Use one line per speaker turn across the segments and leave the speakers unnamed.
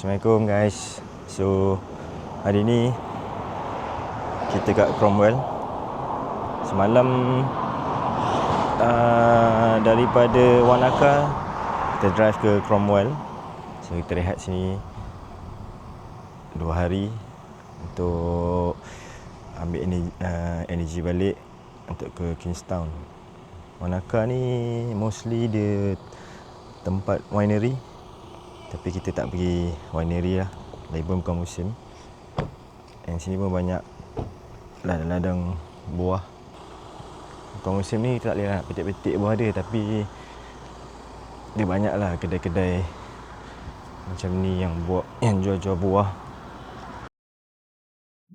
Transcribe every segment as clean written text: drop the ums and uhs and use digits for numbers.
Assalamualaikum guys. So hari ni kita kat Cromwell. Semalam daripada Wanaka kita drive ke Cromwell. So kita rehat sini 2 hari untuk ambil energi balik untuk ke Kingstown. Wanaka ni mostly dia tempat winery, tapi kita tak pergi winery lah, lagi pun bukan musim. Dan sini pun banyak ladang-ladang buah. Bukan musim ni kita tak boleh nak petik-petik buah dia, tapi dia banyak lah kedai-kedai macam ni yang jual-jual buah.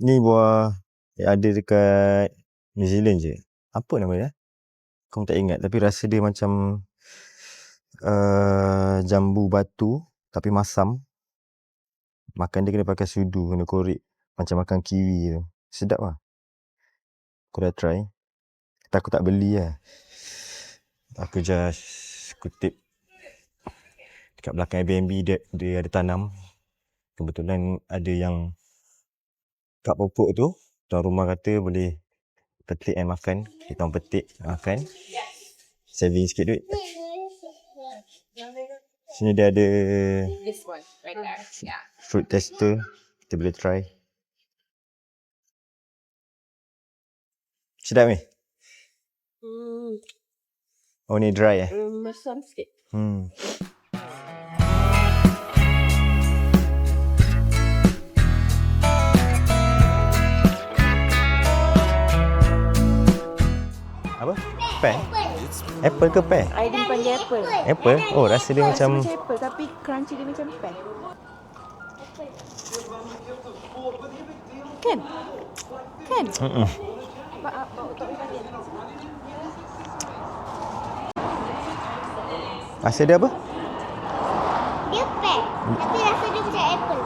Ni buah yang ada dekat New Zealand je. Apa nama dia? Aku tak ingat, tapi rasa dia macam jambu batu tapi masam. Makan dia kena pakai sudu, kena korek macam makan kiwi tu. Sedap lah. Aku dah try, tapi aku tak beli lah. Aku just kutip dekat belakang Airbnb dia ada tanam. Kebetulan ada yang kat pokok tu, tuan rumah kata boleh petik dan makan. Kita orang petik, makan, saving sikit duit. Sini dia ada
This one right there. Yeah.
fruit tester, kita boleh try. Sedap ni? Oh ni dry eh?
Masam sikit.
Apa? Pear? Apple ke pear?
Aidin panggil apple.
Apple? Oh rasa dia macam
apple tapi crunchy dia macam pear. Kan? Kan?
rasa dia apa?
Dia pear, tapi rasa dia macam apple.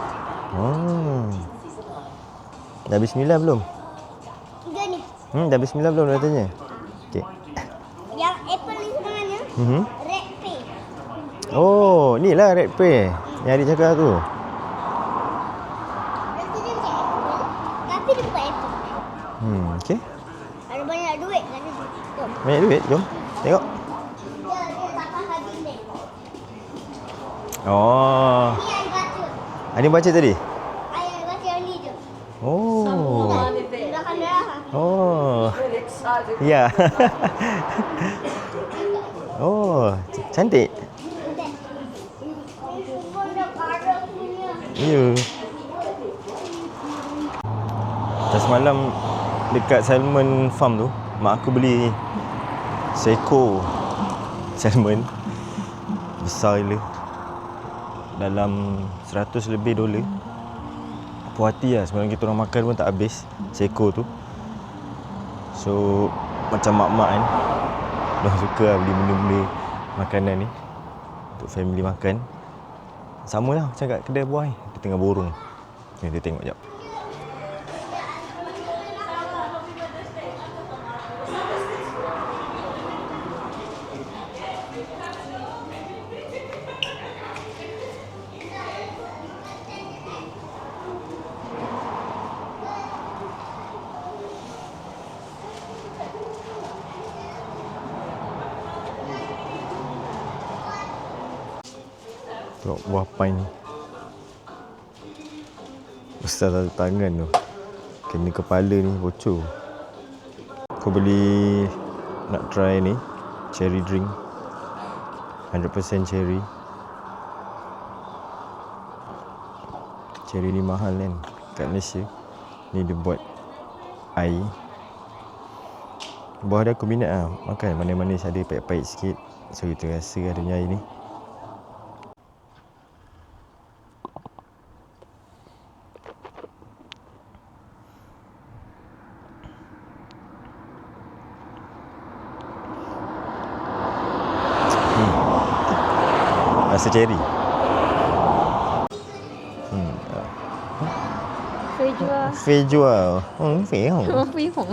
Dah bismillah belum?
Dia ni.
Dah bismillah belum dah tanya? Okey.
Yang apple ni sebenarnya red pear.
Oh, ni lah red pear yang adik cakap tu.
Rasa dia macam apple, tapi dia bukan apple.
Okey.
Ada banyak duit kan dia. Jom.
Banyak duit, jom. Tengok.
Dia tak haji ni.
Oh.
Ni yang baca.
Adik baca tadi?
Ayah baca yang ni je.
Oh.
Belakang dia.
Oh. Ya. Oh, cantik. Ya. Semalam dekat salmon farm tu, mak aku beli seekor salmon besar gila, dalam 100 lebih dolar. Puas hati lah, semalam kita orang makan pun tak habis seekor tu. So macam mak-mak kan, diorang suka lah beli benda-benda makanan ni untuk family makan. Sama lah macam kat kedai buah ni, dia tengah borong. Ni kita tengok jap. Tengok buah pine ni. Besar satu tangan tu. Kena kepala ni bocor. Aku beli nak try ni cherry drink, 100% cherry. Cherry ni mahal kan kat Malaysia. Ni dia buat air. Buah dia aku minat lah makan, manis-manis, ada pahit-pahit sikit. So kita rasa adanya air ni. Rasa cherry. Fei jual. Fei hong.
Fei hong.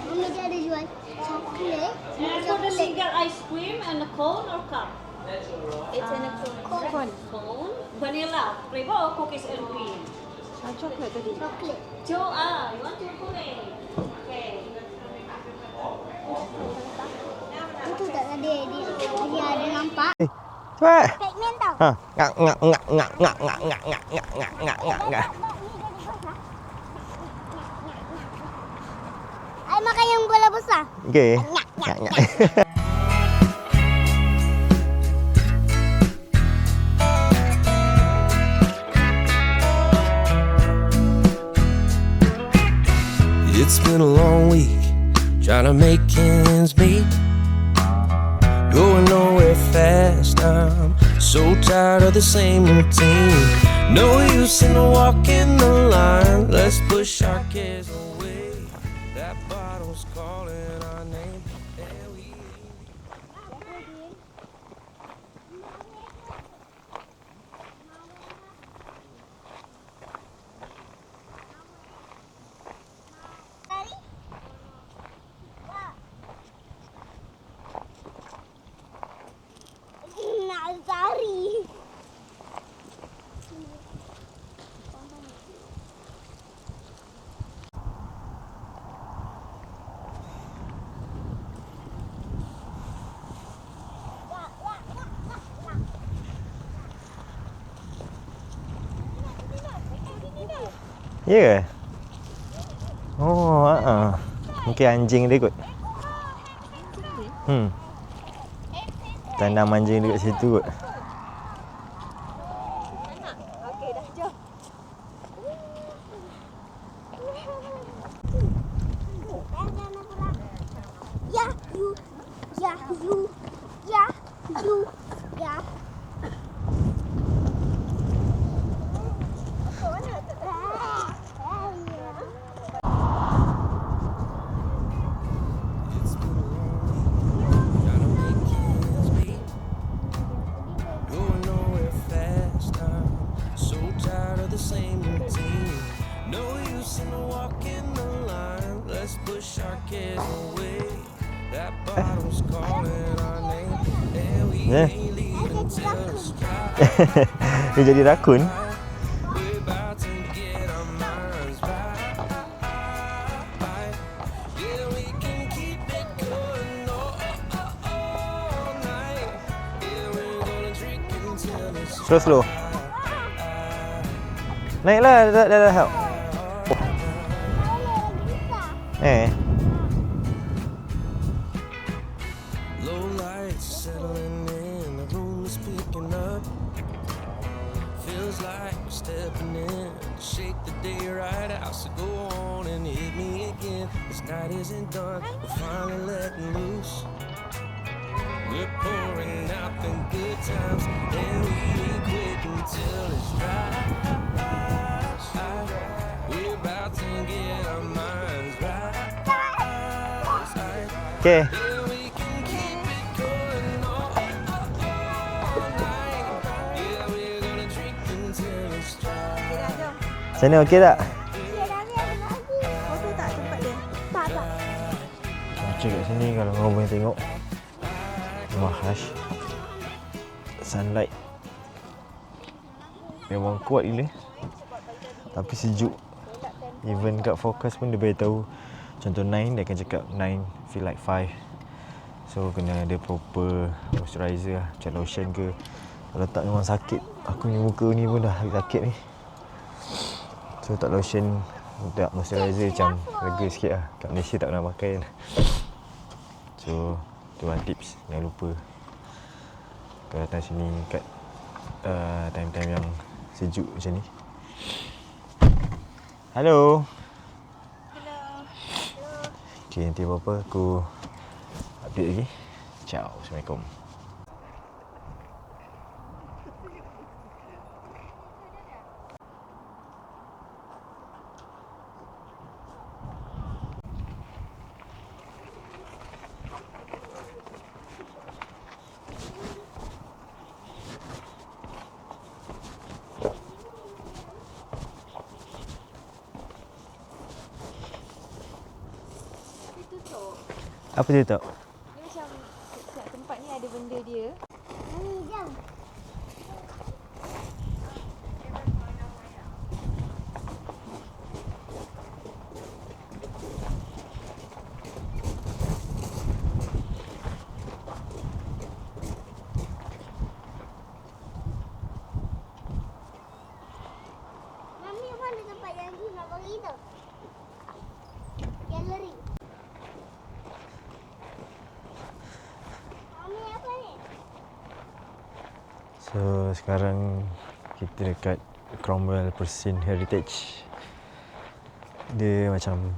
Mami dia ada jual coklat.
For the single ice cream and a cone or cup? It's in a cone. Vanilla flavor or cookies and cream?
Coklat tadi.
Coklat.
You want chocolate? Okay.
Itu tak dia ada nampak.
Cepat.
Pigment tau.
Ha, ngak ngak ngak ngak ngak ngak ngak ngak ngak ngak ngak ngak ngak.
Ai makan yang bola besar.
Okey.
Ngak, ngak,
ngak.
It's been a long week trying to make ends meet. Going nowhere fast, I'm so tired of the same routine. No use in walking the line, let's push our cares away. That bottle's calling our name, and we
Nazari.
Ya ke? Oh, mungkin anjing dia kot. Tanam anjing dekat situ kot.
Ya, you. Ya, you. Ya, you. Ya.
It's been a long week trying to make ends meet. Going nowhere fast, I'm so tired of the same routine. No use in walking the line, let's push our cares away. That bottle's calling our name, and we
Yeah.
ain't leaving till it's dry.
Dia jadi rakun.
We're about to get our minds right. Yeah, we can keep it going all night. Yeah, we're gonna drink until it's
Slow slow. Naiklah, dah help.
low lights settling in, the room is picking up. Feels like we're stepping in to shake the day right out. So go on and hit me again. This night isn't done, we're finally letting loose. We're pouring out the good times, and we ain't quitting till it's dry. We're about to get our minds right.
Okay.
Yeah, we can keep it going all night. Yeah, we're gonna drink until it's dry.
Sana okey tak?
Foto tak tempat dia?
Tak.
Cuaca kat sini kalau kau boleh tengok, wah harsh. Sunlight memang kuat gila, tapi sejuk. Even kat forecast pun dia beritahu contoh 9, dia akan cakap 9 feel like 5. So kena ada proper moisturizer lah, macam lotion ke. Kalau tak memang sakit. Aku punya muka ni pun dah sakit ni. So tak lotion, tak moisturizer macam lega sikit lah. Kat Malaysia tak pernah pakai kan. So tu lah tips, jangan lupa kalau datang sini kat time-time yang sejuk macam ni. Hello. Okay, nanti apa-apa aku update lagi. Ciao. Assalamualaikum. Apa dia tak?
Dia macam setiap tempat ni ada benda dia.
sekarang kita dekat Cromwell Percin Heritage. Dia macam,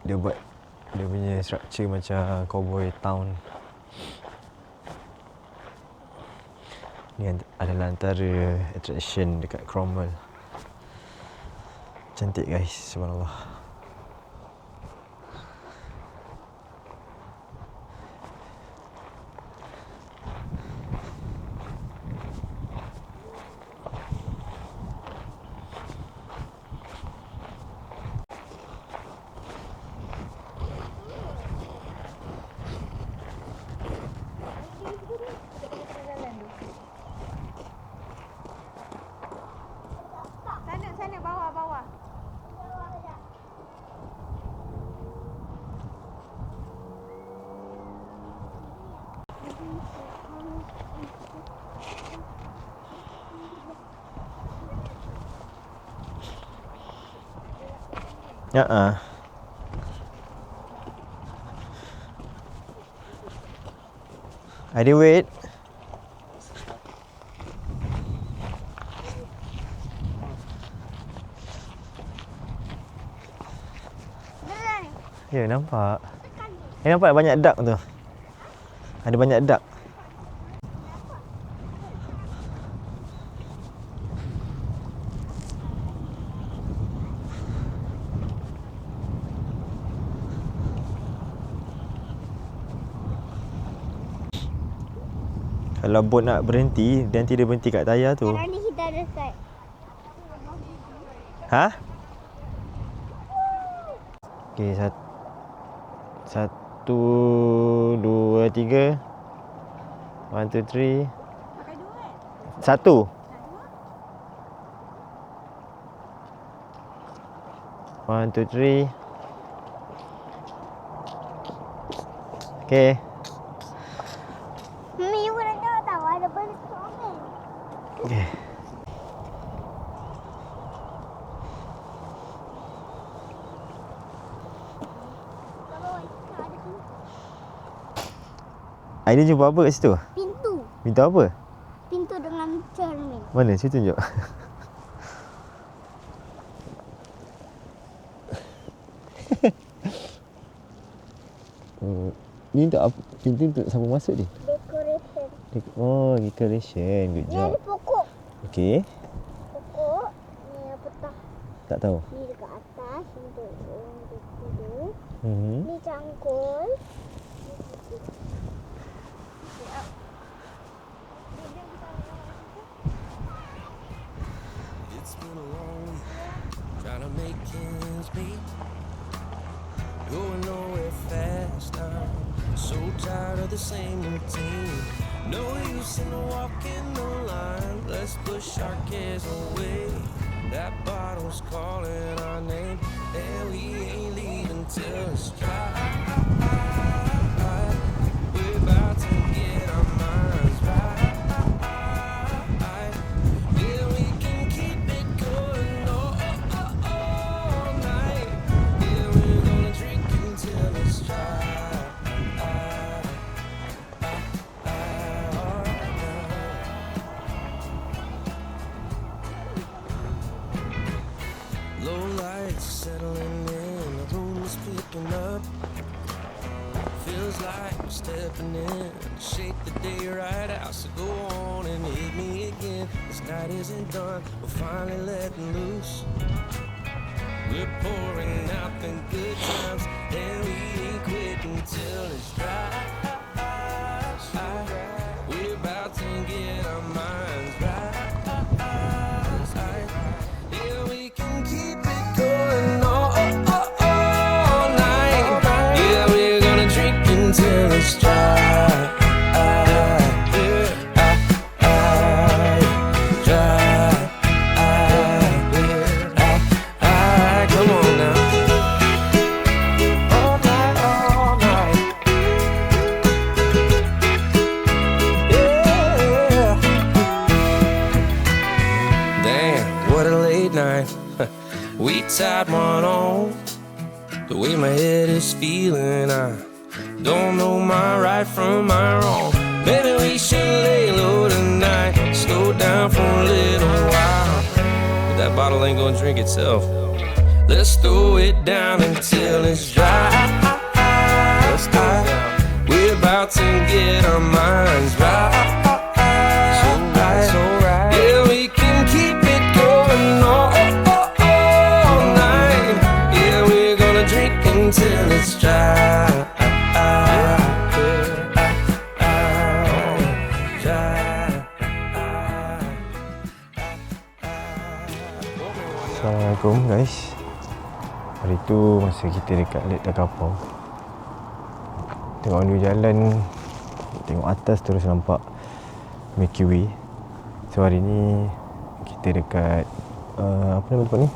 dia buat dia punya structure macam cowboy town. Ni adalah antara attraction dekat Cromwell. Cantik guys, subhanallah.
Sana bawah.
Ya. Ada wait. Ya, nampak. Nampak banyak duck tu. Ada banyak duck. Kalau bot nak berhenti, nanti dia berhenti kat tayar tu.
Sekarang ni kita ada dekat.
Ha? Okey, 1, 2, 3. 1, 2, 3.
Pakai 2 kan?
1. 1, 2, 3. Okey.
Mami, you nak tahu ada benda ni.
Okey. Aida jumpa apa kat situ?
Pintu.
Pintu apa?
Pintu dengan cermin.
Mana? Situ tunjuk. Ni untuk apa? Pintu untuk siapa masuk ni?
Decoration.
Oh, decoration. Good
Ni
job.
ada pokok.
Okey.
Pokok. Ni apa tak?
Tak tahu.
Ni dekat atas untuk tidur.
Mhm.
Ni cangkul.
It's been a long week trying to make ends meet. Going nowhere fast now. So tired of the same routine. No use in walking the line. Let's push our cares away. That bottle's calling our name, and we ain't leaving till it's dry. We're about to get our minds right. Yeah, we can keep it going all night. Yeah, we're gonna drink until it's dry. Low lights settling in, the room is picking up. Feels like we're stepping in, shake the day right out. So go on and hit me again. This night isn't done, we're finally letting loose. We're pouring out the good times, and we ain't quit until it's dry. We're about to get our minds right. Yeah, we can keep it going all night. Yeah, we're gonna drink until it's dry. Come on now. All night. Yeah. Damn, what a late night. We tied one on. The way my head is feeling, I don't know my right from my wrong. Maybe we should lay low tonight, slow down bottle ain't gonna drink itself. Let's throw it down until it's dry. We're about to get our minds right. So right. Yeah, we can keep it going all night. Yeah, we're gonna drink until it's dry.
Assalamualaikum guys. Hari tu masa kita dekat Lake Takapau, tengok dulu jalan, tengok atas terus nampak Milky Way. So hari ni kita dekat apa nama tempat ni?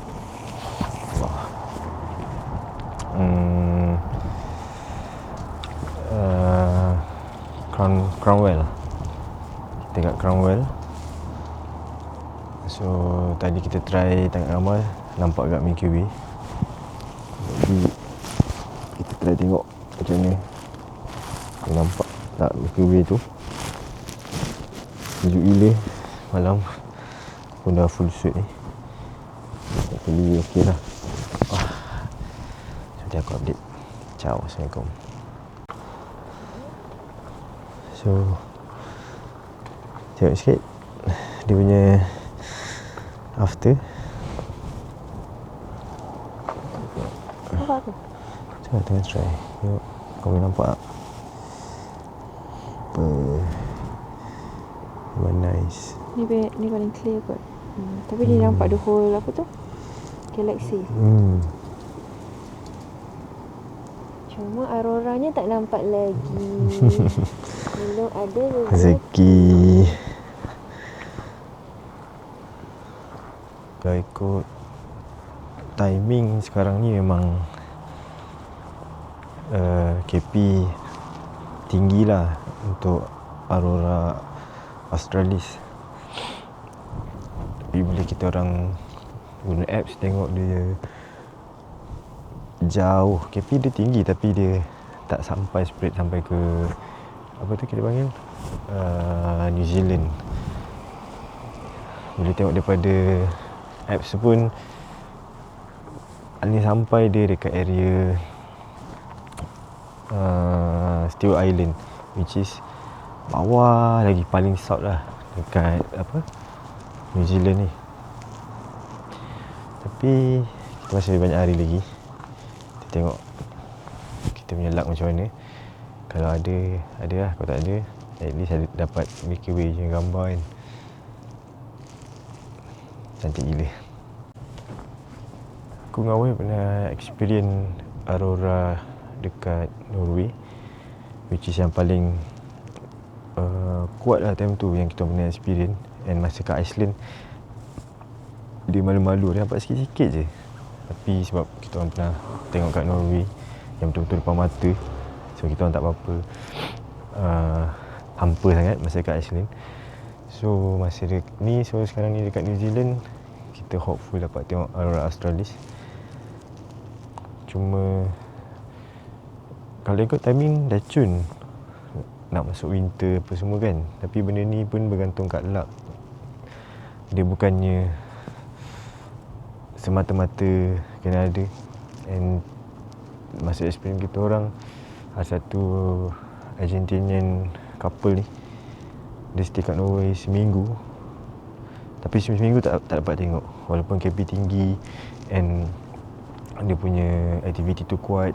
Cromwell. Kita dekat Cromwell. So tadi kita try tangkap gambar, nampak agak Milky Way. Jadi kita try tengok macam ni. Dia nampak tak Milky Way tu? Sejuk gila malam. Pun dah full suit ni. Jadi okey lah. Nanti aku update. Ciao, Assalamualaikum. So tengok sikit dia punya after.
Apa tu?
Tengok tengah try. Tengok kau boleh nampak tak? Apa? Memang nice.
Ni paling clear kot. Tapi dia nampak the whole apa tu? Galaxy. Cuma auroranya tak nampak lagi. Belum ada
Rezeki. Kalau ikut timing sekarang ni memang KP tinggi lah untuk aurora australis. Tapi bila kita orang guna apps tengok dia jauh, KP dia tinggi tapi dia tak sampai spread sampai ke apa tu kita panggil New Zealand. Bila tengok daripada apps pun ni sampai dia dekat area Stewart Island, which is bawah lagi, paling south lah dekat apa New Zealand ni. Tapi kita masih banyak hari lagi. Kita tengok kita punya luck macam mana. Kalau ada lah. Kalau tak ada, at least ada dapat Milky Way je gambar kan. Cantik gila. Aku dengan Awai pernah experience aurora dekat Norway, which is yang paling kuat lah time tu yang kita pernah experience. And masa kat Iceland dia malu-malu, dia nampak sikit-sikit je. Tapi sebab kita orang pernah tengok kat Norway yang betul-betul depan mata, so kita orang tak apa-apa hampa sangat masa kat Iceland. So masa ni, so sekarang ni dekat New Zealand, kita hopeful dapat tengok aurora australis. Cuma kalau ikut timing dah cun nak masuk winter apa semua kan. Tapi benda ni pun bergantung kat luck. Dia bukannya semata-mata kena ada. And masa experience kita orang, ada satu Argentinian couple ni, dia stay kat Norway seminggu. Tapi seminggu tak dapat tengok. Walaupun KP tinggi and dia punya aktiviti tu kuat,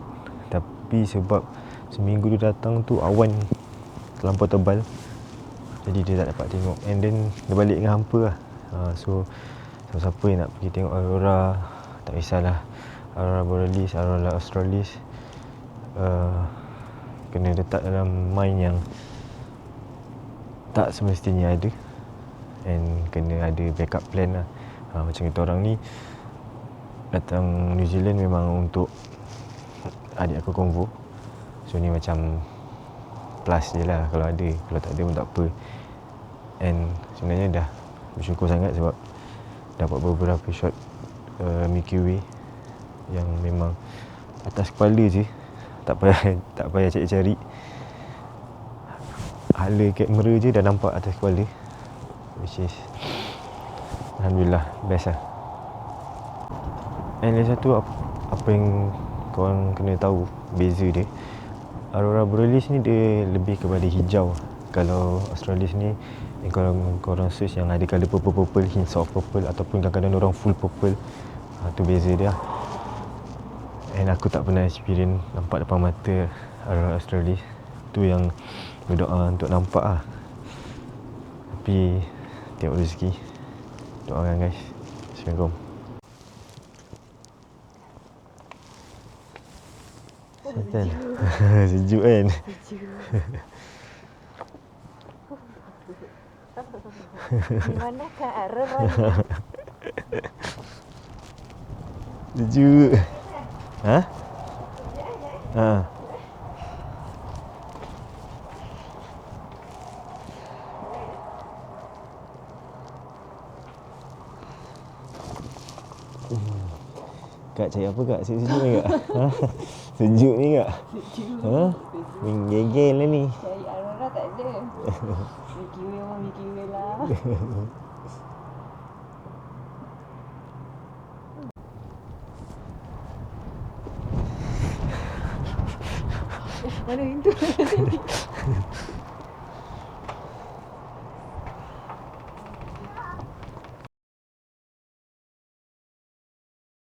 tapi sebab seminggu dia datang tu awan terlampau tebal, jadi dia tak dapat tengok. And then dia balik dengan hampa lah. So siapa yang nak pergi tengok aurora, tak kisahlah aurora borealis, aurora australis, kena letak dalam mind yang tak semestinya ada, and kena ada backup plan lah. Macam kita orang ni datang New Zealand memang untuk adik aku konvo. So ni macam plus je lah kalau ada. Kalau tak ada pun tak apa. And sebenarnya dah bersyukur sangat sebab dapat beberapa shot Milky Way yang memang atas kepala je. Tak payah cari-cari. Hala kamera je dah nampak atas kepala. Which is alhamdulillah best lah. And lagi satu, apa yang korang kena tahu beza dia, aurora borealis ni dia lebih kepada hijau. Kalau Australis ni kalau korang search yang ada colour purple, hints of purple, ataupun kadang-kadang orang full purple, tu beza dia lah. And aku tak pernah experience nampak depan mata aurora australis. Tu yang berdoa untuk nampak lah. Tapi tengok rezeki. Doakan guys. Assalamualaikum. Sejuk. Sejuk kan?
Di manakah aurora ni?
Sejuk. Ha? Ha. Kak cari apa kak? Sejuk ni kak? Ha? Sejuk ni kak? Ha? Menggegel lah ni.
Cari aurora tak ada. Milky Way memang Milky Way lah. Mana pintu?